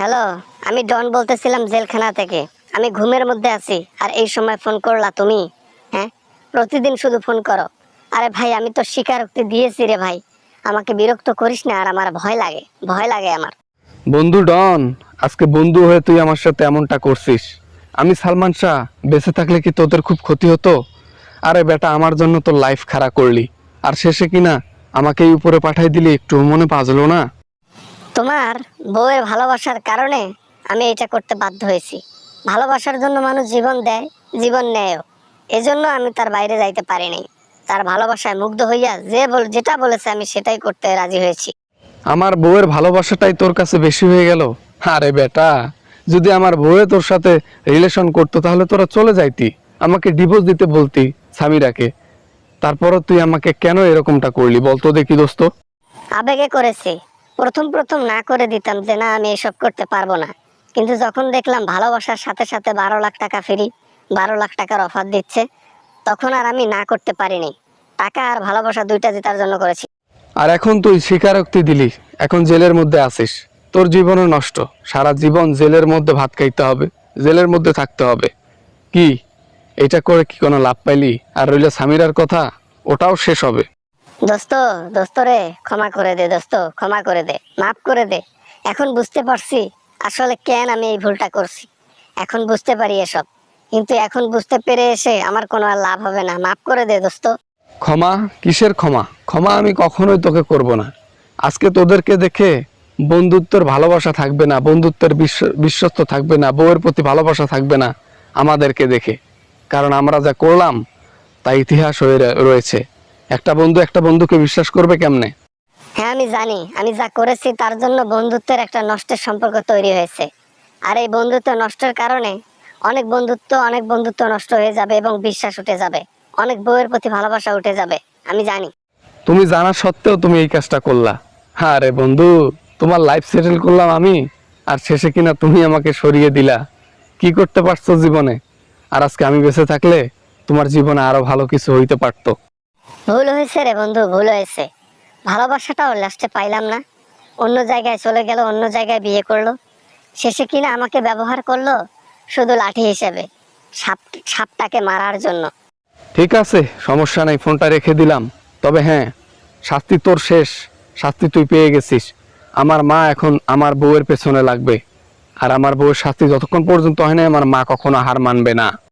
Hello, আমি ডন বলতেছিলাম জেলখানা থেকে। আমি ঘুমের মধ্যে আছি আর এই সময় ফোন করলা তুমি? হ্যাঁ, প্রতিদিন শুধু ফোন করো। আরে ভাই, আমি তো স্বীকারোক্তি দিয়েছি রে ভাই। আমাকে বিরক্ত করিস না, আর আমার ভয় লাগে, ভয় লাগে আমার। বন্ধু ডন, আজকে বন্ধু হয়ে তুই আমার সাথে এমনটা করছিস। আমি সালমান শাহ বেঁচে থাকলে কি তোদের খুব ক্ষতি হতো? আরে বেটা, আমার জন্য তো লাইফ খারাপ করলি, আর শেষে কিনা আমাকেই উপরে পাঠাই দিলি, একটু মনে পাজলো না? তোমার বউয়ের ভালোবাসার কারণে আমি এটা করতে বাধ্য হয়েছি। ভালোবাসার জন্য মানুষ জীবন দেয়, জীবন নেয়ও। এজন্য আমি তার বাইরে যাইতে পারি নাই। তার ভালোবাসায় মুগ্ধ হইয়া যেটা বলেছে আমি সেটাই করতে রাজি হয়েছি। আমার বউয়ের ভালোবাসাটাই তোর কাছে বেশি হয়ে গেল? আরে বেটা, যদি আমার বউয়ে তোর সাথে রিলেশন করতো তাহলে তোরা চলে যাইতি, আমাকে ডিভোর্স দিতে বলতি সামিরাকে। তারপরও তুই আমাকে কেন এরকমটা করলি বলতো দেখি দোস্ত? আবেগে করেছি। প্রথম প্রথম না করে দিতাম যে না, আমি এসব করতে পারবো না। কিন্তু যখন দেখলাম ভালোবাসার সাথে সাথে 12 লাখ টাকা ফ্রি, 12 লাখ টাকার অফার দিচ্ছে, তখন আর আমি না করতে পারিনি। টাকা আর ভালোবাসা দুইটা জেতার জন্য করেছি। আর এখন তুই স্বীকারোক্তি দিলি, এখন জেলের মধ্যে আছিস। তোর জীবনও নষ্ট, সারা জীবন জেলের মধ্যে ভাত খাইতে হবে, জেলের মধ্যে থাকতে হবে। কি এটা করে কি কোনো লাভ পাইলি? আর রইল সামিরার কথা, ওটাও শেষ হবে। দোস্ত, দোস্ত রে, ক্ষমা করে দে দোস্ত, ক্ষমা করে দে, মাফ করে দে। এখন বুঝতে পারছি আসলে কেন আমি এই ভুলটা করছি। এখন বুঝতে পারি এসব, কিন্তু এখন বুঝতে পেরে এসে আমার কোনো আর লাভ হবে না। মাফ করে দে দোস্ত। ক্ষমা? কিসের ক্ষমা? ক্ষমা আমি কখনোই তোকে করব না। আজকে তোদেরকে দেখে বন্ধুত্বের ভালোবাসা থাকবে না, বন্ধুত্বের বিশ্বস্ত থাকবে না, বউয়ের প্রতি ভালোবাসা থাকবে না আমাদেরকে দেখে। কারণ আমরা যা করলাম তা ইতিহাস হয়ে রয়েছে। একটা বন্ধু একটা বন্ধুকে বিশ্বাস করবে কেমনে? হ্যাঁ, আমি জানি আমি যা করেছি তার জন্য বন্ধুত্বের একটা নষ্টের সম্পর্ক তৈরি হয়েছে। আর এই বন্ধুত্ব নষ্টের কারণে অনেক বন্ধুত্ব নষ্ট হয়ে যাবে এবং বিশ্বাস উঠে যাবে। অনেক বউয়ের প্রতি ভালোবাসা উঠে যাবে, আমি জানি। তুমি জানা সত্ত্বেও তুমি এই কাজটা করলা। হ্যাঁ রে বন্ধু, তোমার লাইফ সেটেল করলাম আমি, আর শেষে কিনা তুমি আমাকে সরিয়ে দিলা। কি করতে পারছো জীবনে? আর আজকে আমি বেঁচে থাকলে তোমার জীবনে আরো ভালো কিছু হইতে পারতো। ভুল হয়েছে রে বন্ধু, ভুল হয়েছে। ভালোবাসাটাও লাস্টে পাইলাম না। অন্য জায়গায় চলে গেল, অন্য জায়গায় বিয়ে করলো। শেষে কিনা আমাকে ব্যবহার করলো শুধু লাঠি হিসেবে, সাপ সাপটাকে মারার জন্য। ঠিক আছে, সমস্যা নাই, ফোনটা রেখে দিলাম। তবে হ্যাঁ, শাস্তি তোর শেষ, শাস্তি তুই পেয়ে গেছিস। আমার মা এখন আমার বউয়ের পেছনে লাগবে, আর আমার বউয়ের শাস্তি যতক্ষণ পর্যন্ত হয় না আমার মা কখনো হার মানবে না।